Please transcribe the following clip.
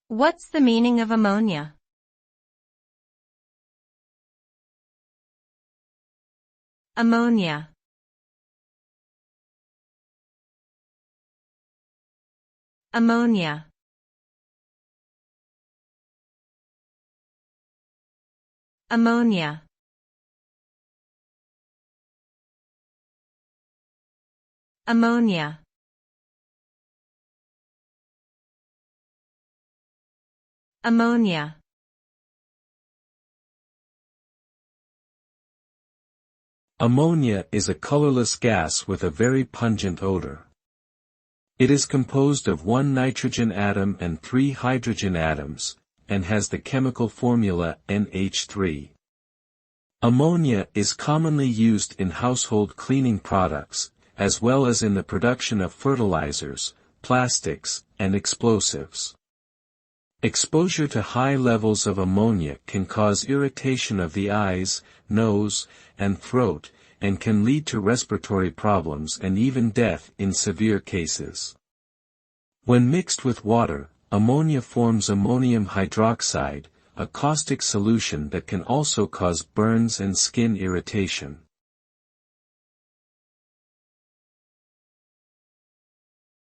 What's the meaning of ammonia? Ammonia. Ammonia. Ammonia. Ammonia. Ammonia. Ammonia is a colorless gas with a very pungent odor. It is composed of one nitrogen atom and 3 hydrogen atoms, and has the chemical formula NH3. Ammonia is commonly used in household cleaning products, as well as in the production of fertilizers, plastics, and explosives. Exposure to high levels of ammonia can cause irritation of the eyes, nose, and throat, and can lead to respiratory problems and even death in severe cases. When mixed with water, ammonia forms ammonium hydroxide, a caustic solution that can also cause burns and skin irritation.